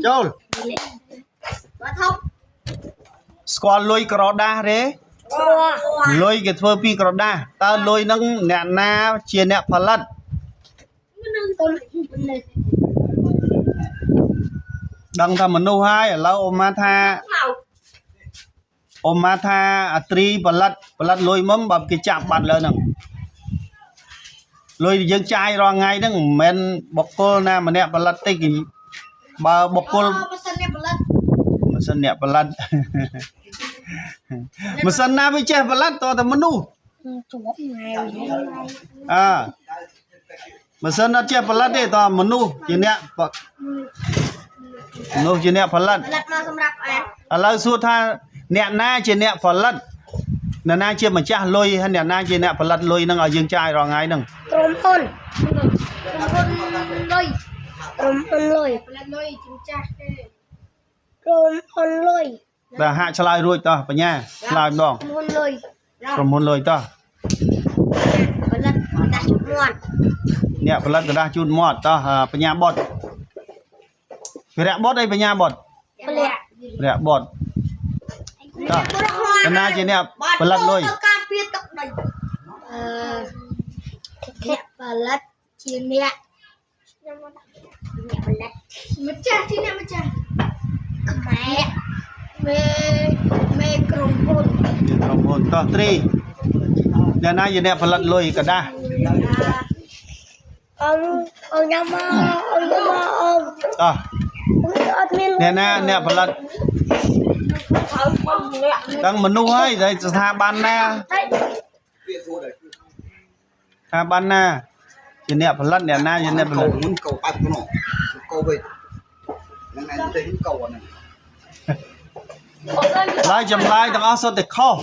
ចូលស្គាល់លុយក្រដាសទេលុយគេធ្វើពីក្រដាសតើលុយនឹងអ្នកណាជាអ្នកផលិតដឹងថាមនុស្សហើយឥឡូវអ៊ំម៉ាថាអាត្រីផលិតលុយមុំបើគេចាប់បាត់លើហ្នឹងលុយយើងចាយរាល់ថ្ងៃហ្នឹងមិនមែនបុគ្គលណាម្នាក់ផលិតតិចបើបុគ្គលម៉ាស៊ីនអ្នកផលិតម៉ាស៊ីនណាវាចេះផលិតតតែមនុស្សម៉ាស៊ីនអត់ចេះផលិតទេតមនុស្សជាអ្នកផលិតមកសម្រាប់ឥឡូវសួរថាអ្នកណាជាអ្នកផលិតអ្នកណាជាម្ចាស់លុយហើយអ្នកណាជាអ្នកផលិតលុយហ្នឹងឲ្យយើងចាយរាល់ថ្ងៃហ្នឹងក្រុមហ៊ុនលុយផលិតលុយជាម្ចាស់ទេក្រុមហ៊ុនលុយតែហាក់ឆ្លើយរួចតោះបញ្ញាឆ្លើយម្ដងក្រុមហ៊ុនលុយតោះផលិតกระดาษជូតមាត់អ្នកផលិតกระดาษជូតមាត់តោះបញ្ញាបុតវិរៈបុតអីបញ្ញាបុតវិរៈបុតតោះអ្នកណាជាអ្នកផលិតលុយការពារទឹកដីអ្នកផលិតជាអ្នកផលិតម្ចាស់ជាអ្នកម្ចាស់ខ្មែរមេក្រុមហ៊ុនតោះត្រីអ្នកណាជាអ្នកផលិតលុយកដាស់អូនញ៉ាំមកអូនតោះអ្នកណាអ្នកផលិតទាំងមនុស្សហើយតែស្ថាប័នណាជាអ្នកផលិតអ្នកណាជាអ្នកផលិតកោបាត់នោះកោវិញហ្នឹងឯងទៅកោហ្នឹងឡើយចម្លើយទាំងអស់សុទ្ធតែខុស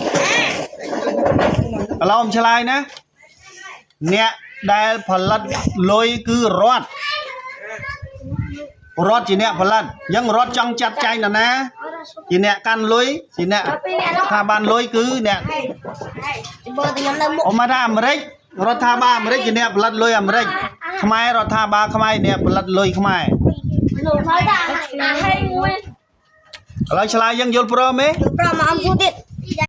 ឥឡូវខ្ញុំឆ្លើយណាអ្នកដែលផលិតលុយគឺរដ្ឋជាអ្នកផលិតអញ្ចឹងរដ្ឋចង់ចាត់ចែងនរណាជាអ្នកកាន់លុយជាអ្នកស្ថាប័នលុយគឺអ្នកអមថាអាមេរិករដ្ឋាភិបាលអាមេរិកជាអ្នកផលិតលុយអាមេរិកខ្មែររដ្ឋាភិបាលខ្មែរអ្នកផលិតលុយខ្មែរឥឡូវឆ្លើយយើងយល់ព្រមទេព្រមមកអមសួរទៀត